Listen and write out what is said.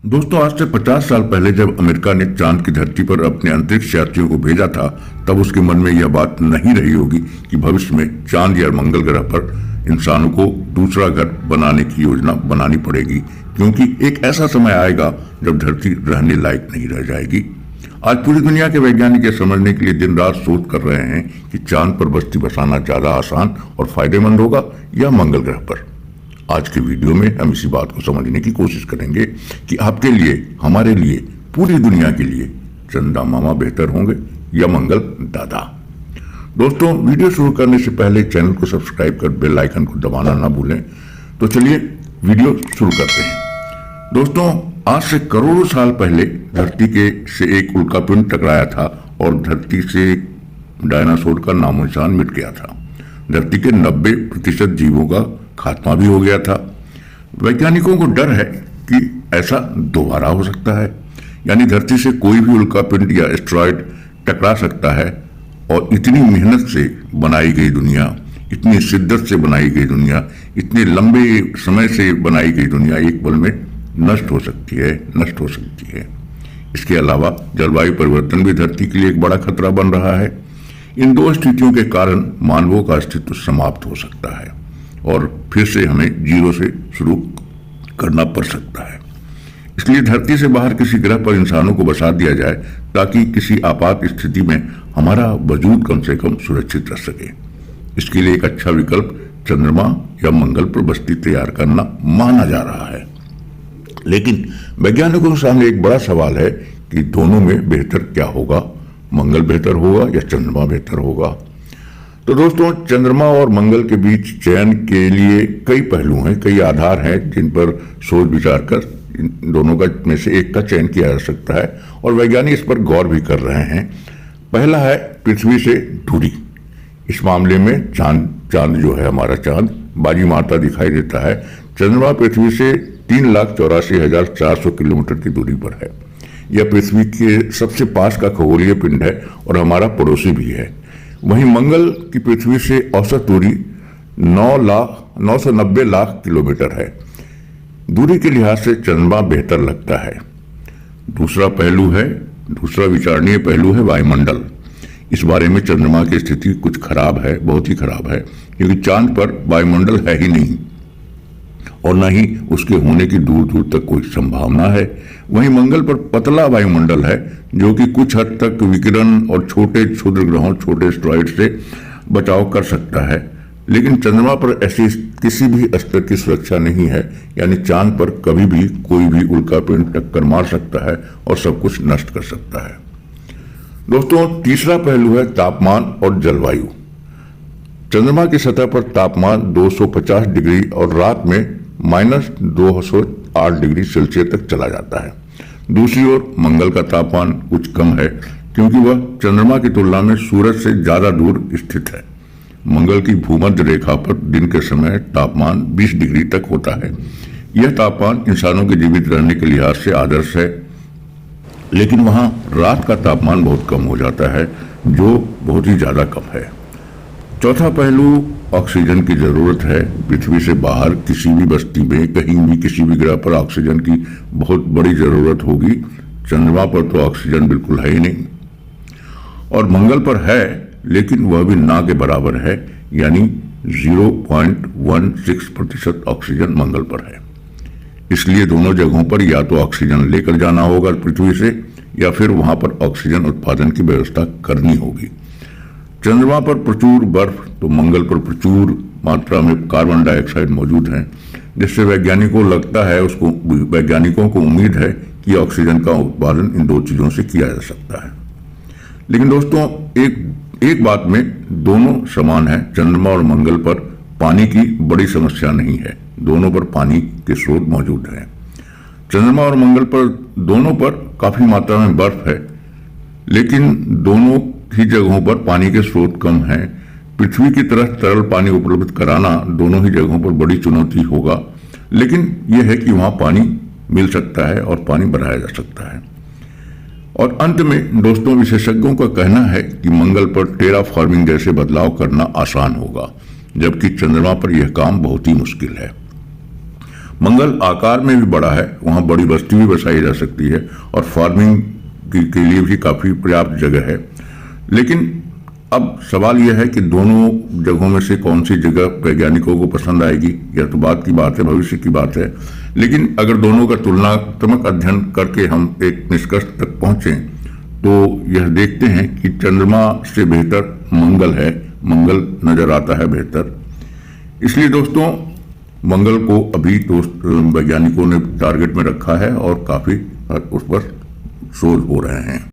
दोस्तों, आज से 50 साल पहले जब अमेरिका ने चांद की धरती पर अपने अंतरिक्ष यात्रियों को भेजा था, तब उसके मन में यह बात नहीं रही होगी कि भविष्य में चांद या मंगल ग्रह पर इंसानों को दूसरा घर बनाने की योजना बनानी पड़ेगी, क्योंकि एक ऐसा समय आएगा जब धरती रहने लायक नहीं रह जाएगी। आज पूरी दुनिया के वैज्ञानिक यह समझने के लिए दिन रात शोध कर रहे हैं कि चांद पर बस्ती बसाना ज्यादा आसान और फायदेमंद होगा या मंगल ग्रह पर। आज के वीडियो में हम इसी बात को समझने की कोशिश करेंगे कि आपके लिए, हमारे लिए, पूरी दुनिया के लिए चंदा मामा बेहतर होंगे या मंगल दादा। दोस्तों, वीडियो शुरू करने से पहले चैनल को सब्सक्राइब कर बेल आइकन को दबाना ना भूलें। तो चलिए वीडियो शुरू करते हैं। दोस्तों, आज से करोड़ों साल पहले धरती के से एक उल्कापिंड टकराया था और धरती से डायनासोर का नामो निशान मिट गया था। धरती के 90% जीवों का खात्मा भी हो गया था। वैज्ञानिकों को डर है कि ऐसा दोबारा हो सकता है, यानी धरती से कोई भी उल्कापिंड या एस्टेरॉयड टकरा सकता है और इतनी मेहनत से बनाई गई दुनिया, इतनी शिद्दत से बनाई गई दुनिया, इतने लंबे समय से बनाई गई दुनिया एक पल में नष्ट हो सकती है। इसके अलावा जलवायु परिवर्तन भी धरती के लिए एक बड़ा खतरा बन रहा है। इन दो स्थितियों के कारण मानवों का अस्तित्व समाप्त हो सकता है और फिर से हमें जीरो से शुरू करना पड़ सकता है। इसलिए धरती से बाहर किसी ग्रह पर इंसानों को बसा दिया जाए, ताकि किसी आपात स्थिति में हमारा वजूद कम से कम सुरक्षित रह सके। इसके लिए एक अच्छा विकल्प चंद्रमा या मंगल पर बस्ती तैयार करना माना जा रहा है। लेकिन वैज्ञानिकों के सामने एक बड़ा सवाल है कि दोनों में बेहतर क्या होगा, मंगल बेहतर होगा या चंद्रमा बेहतर होगा। तो दोस्तों, चंद्रमा और मंगल के बीच चयन के लिए कई पहलू हैं, कई आधार हैं जिन पर सोच विचार कर इन दोनों का में से एक का चयन किया जा सकता है और वैज्ञानिक इस पर गौर भी कर रहे हैं। पहला है पृथ्वी से दूरी। इस मामले में चांद जो है, हमारा चांद बाजी मारता दिखाई देता है। चंद्रमा पृथ्वी से 3,84,400 किलोमीटर की दूरी पर है। यह पृथ्वी के सबसे पास का खगोलीय पिंड है और हमारा पड़ोसी भी है। वहीं मंगल की पृथ्वी से औसत दूरी 990 लाख किलोमीटर है। दूरी के लिहाज से चंद्रमा बेहतर लगता है। दूसरा विचारणीय पहलू है वायुमंडल। इस बारे में चंद्रमा की स्थिति कुछ खराब है, बहुत ही खराब है, क्योंकि चांद पर वायुमंडल है ही नहीं और न ही उसके होने की दूर दूर तक कोई संभावना है। वहीं मंगल पर पतला वायुमंडल है, जो कि कुछ हद तक विकिरण और छोटे क्षुद्र ग्रहों, छोटे एस्टेरॉयड से बचाव कर सकता है। लेकिन चंद्रमा पर ऐसी किसी भी स्तर की सुरक्षा नहीं है, यानी चांद पर कभी भी कोई भी उल्कापिंड टक्कर मार सकता है और सब कुछ नष्ट कर सकता है। दोस्तों, तीसरा पहलू है तापमान और जलवायु। चंद्रमा की सतह पर तापमान 250 डिग्री और रात में -208 डिग्री सेल्सियस तक चला जाता है। दूसरी ओर मंगल का तापमान कुछ कम है, क्योंकि वह चंद्रमा की तुलना में सूरज से ज्यादा दूर स्थित है। मंगल की भूमध्य रेखा पर दिन के समय तापमान 20 डिग्री तक होता है। यह तापमान इंसानों के जीवित रहने के लिहाज से आदर्श है, लेकिन वहां रात का तापमान बहुत कम हो जाता है, जो बहुत ही ज्यादा कम है। चौथा पहलू ऑक्सीजन की जरूरत है। पृथ्वी से बाहर किसी भी बस्ती में, कहीं भी, किसी भी ग्रह पर ऑक्सीजन की बहुत बड़ी जरूरत होगी। चंद्रमा पर तो ऑक्सीजन बिल्कुल है ही नहीं और मंगल पर है, लेकिन वह भी ना के बराबर है, यानी 0.16% ऑक्सीजन मंगल पर है। इसलिए दोनों जगहों पर या तो ऑक्सीजन लेकर जाना होगा पृथ्वी से, या फिर वहां पर ऑक्सीजन उत्पादन की व्यवस्था करनी होगी। चंद्रमा पर प्रचुर बर्फ, तो मंगल पर प्रचुर मात्रा में कार्बन डाइऑक्साइड मौजूद है, जिससे वैज्ञानिकों को उम्मीद है कि ऑक्सीजन का उत्पादन इन दो चीजों से किया जा सकता है। लेकिन दोस्तों, एक बात में दोनों समान है। चंद्रमा और मंगल पर पानी की बड़ी समस्या नहीं है, दोनों पर पानी के स्रोत मौजूद हैं। चंद्रमा और मंगल पर दोनों पर काफी मात्रा में बर्फ है, लेकिन दोनों ही जगहों पर पानी के स्रोत कम हैं। पृथ्वी की तरह तरल पानी उपलब्ध कराना दोनों ही जगहों पर बड़ी चुनौती होगा, लेकिन यह है कि वहां पानी मिल सकता है और पानी बनाया जा सकता है। और अंत में दोस्तों, विशेषज्ञों का कहना है कि मंगल पर टेराफॉर्मिंग जैसे बदलाव करना आसान होगा, जबकि चंद्रमा पर यह काम बहुत ही मुश्किल है। मंगल आकार में भी बड़ा है, वहां बड़ी बस्ती भी बसाई जा सकती है और फार्मिंग के लिए भी काफी पर्याप्त जगह है। लेकिन अब सवाल यह है कि दोनों जगहों में से कौन सी जगह वैज्ञानिकों को पसंद आएगी, यह तो बात की बात है, भविष्य की बात है। लेकिन अगर दोनों का तुलनात्मक अध्ययन करके हम एक निष्कर्ष तक पहुंचे तो यह देखते हैं कि चंद्रमा से बेहतर मंगल है, मंगल नजर आता है बेहतर। इसलिए दोस्तों मंगल को अभी वैज्ञानिकों ने टारगेट में रखा है और काफी उस पर शोध हो रहे हैं।